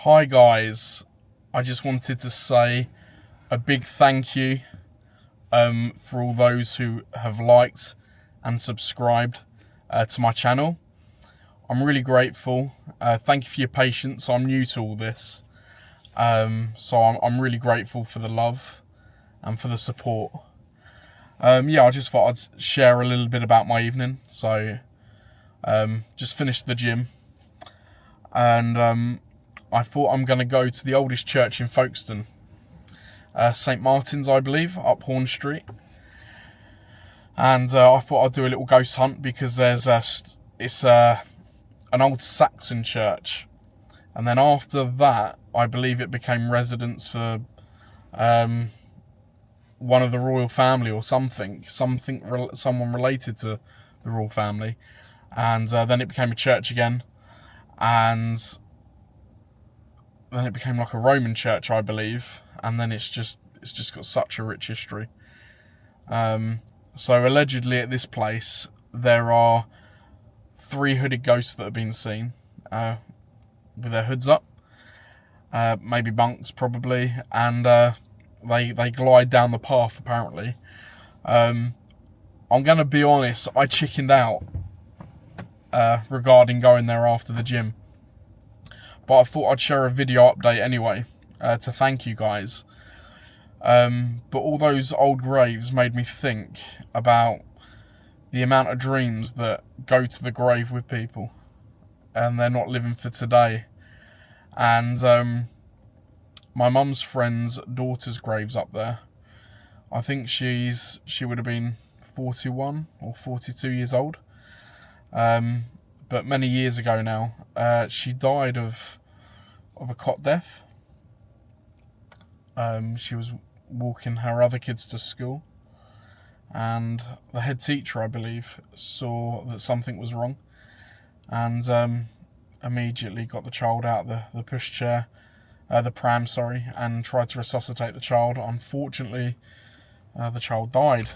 Hi guys, I just wanted to say a big thank you for all those who have liked and subscribed to my channel. I'm really grateful. Thank you for your patience. I'm new to all this, so I'm really grateful for the love and for the support. I just thought I'd share a little bit about my evening. So just finished the gym, and I thought I'm going to go to the oldest church in Folkestone, St Martin's, I believe, up Horn Street. And I thought I'd do a little ghost hunt because it's an old Saxon church. And then after that, I believe it became residence for one of the royal family or someone related to the royal family. And then it became a church again. And then it became like a Roman church, I believe, and then it's just got such a rich history. So allegedly at this place there are 3 hooded ghosts that have been seen with their hoods up, maybe monks probably, and they glide down the path apparently. I'm gonna be honest, I chickened out regarding going there after the gym. But I thought I'd share a video update anyway, to thank you guys. But all those old graves made me think about the amount of dreams that go to the grave with people, and they're not living for today. And my mum's friend's daughter's grave's up there. I think she would have been 41 or 42 years old. But many years ago now, she died of a cot death. She was walking her other kids to school, and the head teacher, I believe, saw that something was wrong, and immediately got the child out the pushchair, the pram, and tried to resuscitate the child. Unfortunately, the child died,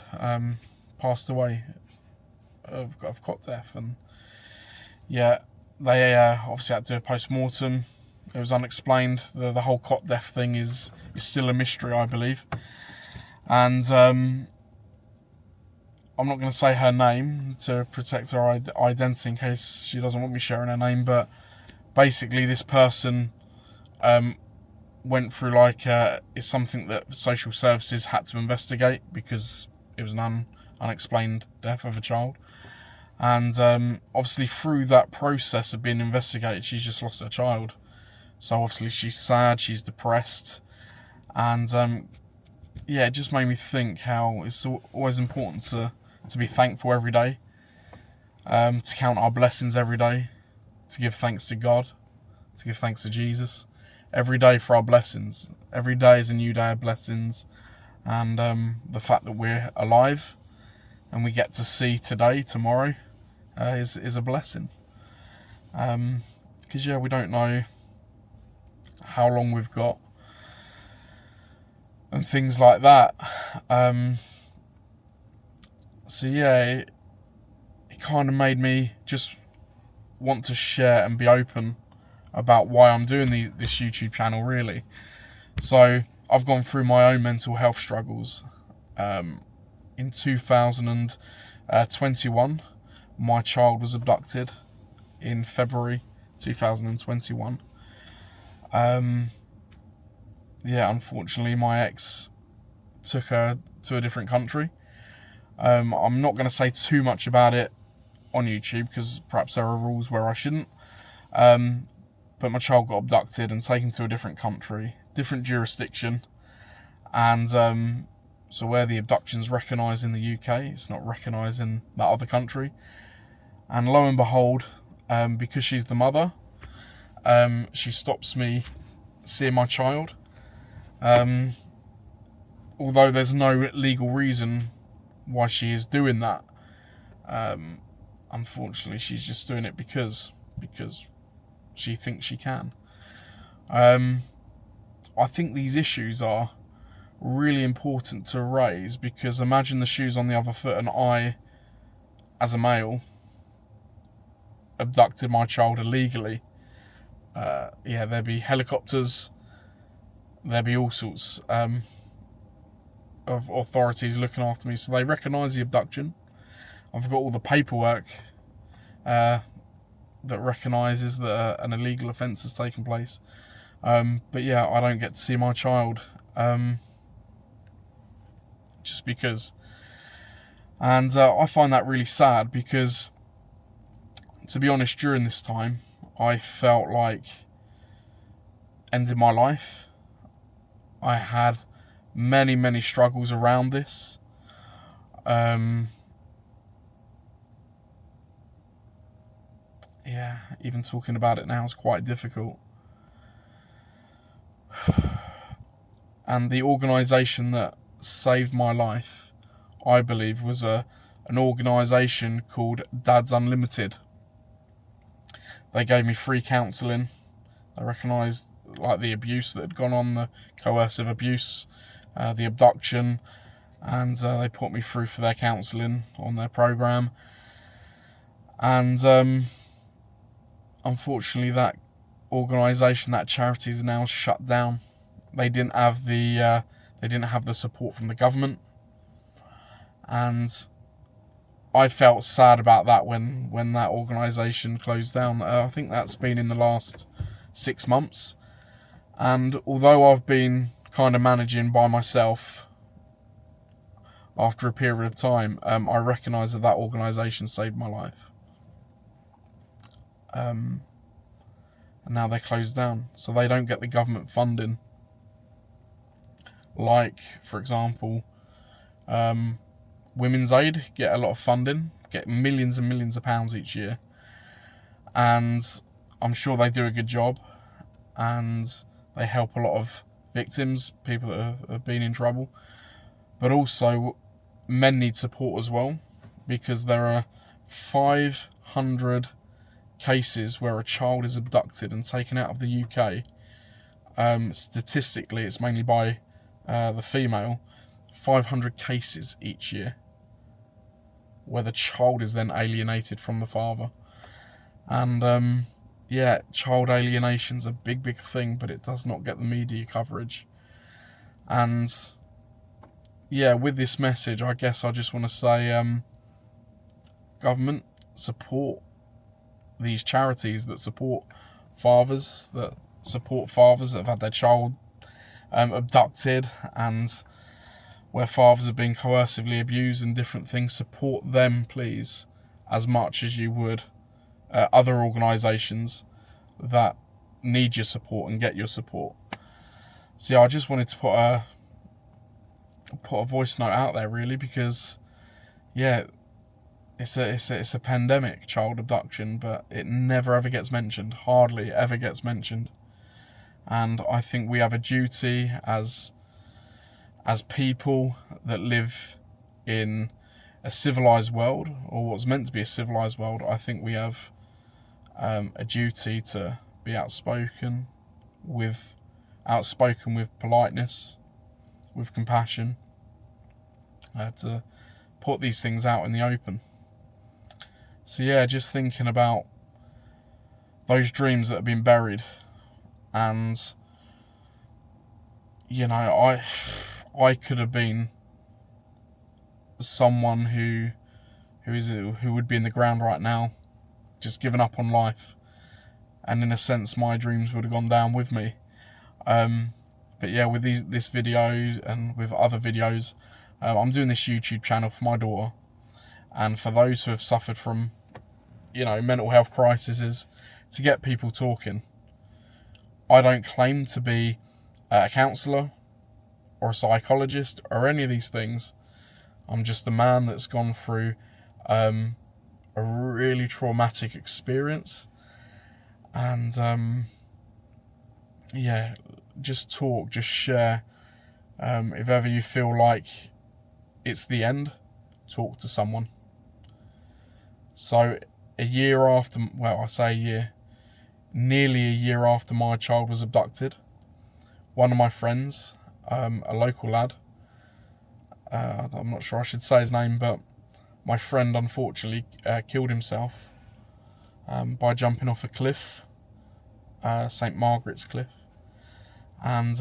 passed away of cot death, and yeah, they obviously had to do a post-mortem. It was unexplained. The whole cot death thing is still a mystery, I believe. And I'm not going to say her name to protect her identity in case she doesn't want me sharing her name. But basically, this person went through it's something that social services had to investigate because it was an unexplained death of a child. And obviously, through that process of being investigated, she's just lost her child. So obviously she's sad, she's depressed, and it just made me think how it's always important to be thankful every day, to count our blessings every day, to give thanks to God, to give thanks to Jesus, every day for our blessings. Every day is a new day of blessings, and the fact that we're alive and we get to see today, tomorrow, is a blessing. Because we don't know how long we've got and things like that. It kind of made me just want to share and be open about why I'm doing this YouTube channel, really. So I've gone through my own mental health struggles. In 2021, my child was abducted in February 2021. Unfortunately, my ex took her to a different country. I'm not going to say too much about it on YouTube because perhaps there are rules where I shouldn't. But my child got abducted and taken to a different country, different jurisdiction. And so where the abduction's recognised in the UK, it's not recognised in that other country. And lo and behold, because she's the mother, she stops me seeing my child. Although there's no legal reason why she is doing that. Unfortunately, she's just doing it because she thinks she can. I think these issues are really important to raise because imagine the shoes on the other foot, and I, as a male, abducted my child illegally Yeah, there'd be helicopters, there'd be all sorts of authorities looking after me. So they recognise the abduction. I've got all the paperwork that recognises that an illegal offence has taken place. But yeah, I don't get to see my child just because. And I find that really sad because, to be honest, during this time, I felt like ending my life. I had many, many struggles around this. Yeah, even talking about it now is quite difficult. And the organisation that saved my life, I believe, was an organisation called Dads Unlimited. They gave me free counselling. They recognised like the abuse that had gone on, the coercive abuse, the abduction, and they put me through for their counselling on their programme. And unfortunately, that organisation, that charity, is now shut down. They didn't have the support from the government, and I felt sad about that when that organisation closed down. I think that's been in the last 6 months, and although I've been kind of managing by myself after a period of time, I recognise that organisation saved my life. And now they're closed down, so they don't get the government funding. Like, for example, Women's Aid get a lot of funding, get millions and millions of pounds each year, and I'm sure they do a good job, and they help a lot of victims, people that have been in trouble. But also, men need support as well, because there are 500 cases where a child is abducted and taken out of the UK. Statistically, it's mainly by the female. 500 cases each year where the child is then alienated from the father. And yeah, child alienation's a big thing, but it does not get the media coverage. And yeah, with this message, I guess I just want to say, government, support these charities that support fathers, that have had their child abducted, and where fathers have been coercively abused and different things. Support them, please, as much as you would other organisations that need your support and get your support. So yeah, I just wanted to put a voice note out there, really, because yeah, it's a pandemic, child abduction, but it never ever gets mentioned, hardly ever gets mentioned. And I think we have a duty as people that live in a civilised world, or what's meant to be a civilised world. I think we have a duty to be outspoken with politeness, with compassion, to put these things out in the open. So yeah, just thinking about those dreams that have been buried, and you know, I could have been someone who would be in the ground right now, just given up on life, and in a sense, my dreams would have gone down with me. But yeah, with this video and with other videos, I'm doing this YouTube channel for my daughter, and for those who have suffered from, you know, mental health crises, to get people talking. I don't claim to be a counsellor or a psychologist or any of these things. I'm just a man that's gone through a really traumatic experience, and yeah, just talk, just share. If ever you feel like it's the end, talk to someone. So a year after, well, I say a year, nearly a year after my child was abducted, one of my friends, a local lad, I'm not sure I should say his name, but my friend unfortunately killed himself by jumping off a cliff St Margaret's Cliff. And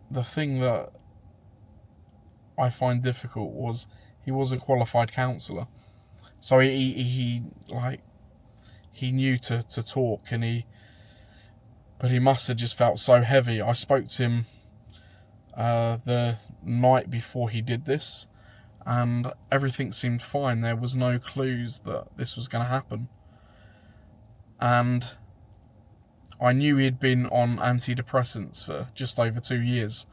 the thing that I find difficult was he was a qualified counsellor, so he knew to talk, but he must have just felt so heavy. I spoke to him the night before he did this, and everything seemed fine. There was no clues that this was going to happen, and I knew he'd been on antidepressants for just over 2 years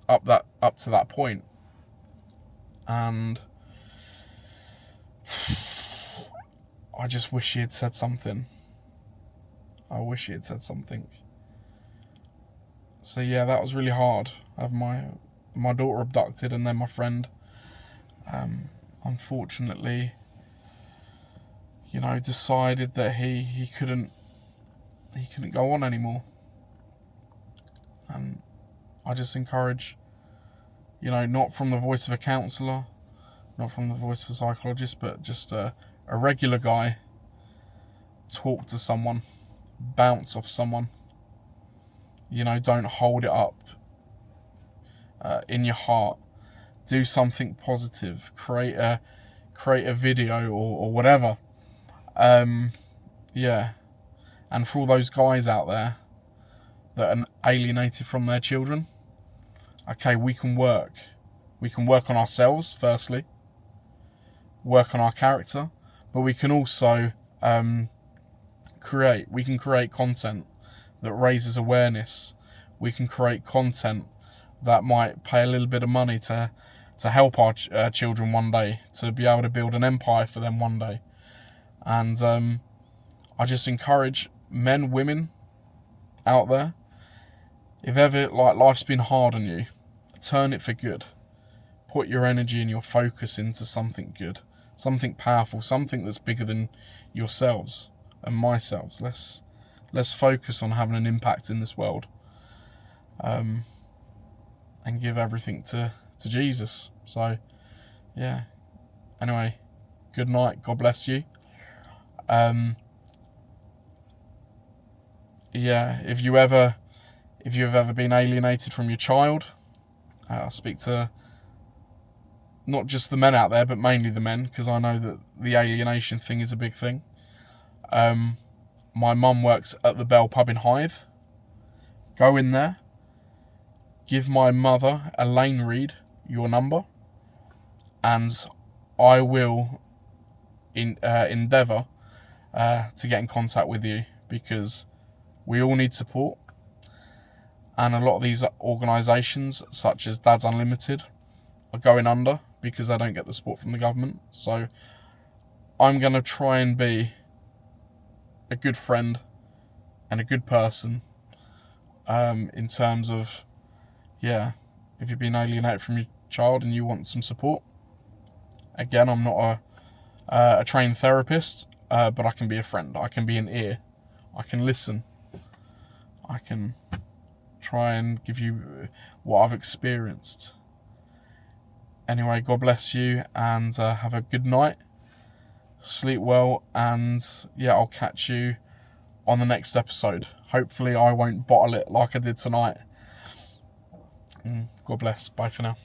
up to that point. And I just wish he had said something. I wish he had said something. So yeah, that was really hard. I have my daughter abducted, and then my friend, unfortunately, decided that he couldn't go on anymore. And I just encourage, not from the voice of a counsellor, not from the voice of a psychologist, but just a regular guy, talk to someone, bounce off someone. Don't hold it up in your heart. Do something positive. Create a video or whatever. Yeah. And for all those guys out there that are alienated from their children, okay, we can work. We can work on ourselves, firstly. Work on our character. But we can also create content that raises awareness. We can create content that might pay a little bit of money to help our children one day, to be able to build an empire for them one day. And I just encourage men, women out there, if ever life's been hard on you, turn it for good. Put your energy and your focus into something good, something powerful, something that's bigger than yourselves and myself. Let's focus on having an impact in this world, and give everything to Jesus. So yeah, anyway, good night, God bless you. Yeah, if you've ever been alienated from your child, I speak to not just the men out there, but mainly the men, because I know that the alienation thing is a big thing. My mum works at the Bell pub in Hythe. Go in there, give my mother, Elaine Reid, your number, and I will endeavour to get in contact with you, because we all need support. And a lot of these organisations, such as Dads Unlimited, are going under because they don't get the support from the government. So I'm going to try and be a good friend and a good person, in terms of, yeah, if you've been alienated from your child and you want some support. Again, I'm not a trained therapist, but I can be a friend. I can be an ear. I can listen. I can try and give you what I've experienced. Anyway, God bless you, and have a good night. Sleep well, and yeah, I'll catch you on the next episode. Hopefully I won't bottle it like I did tonight. God bless. Bye for now.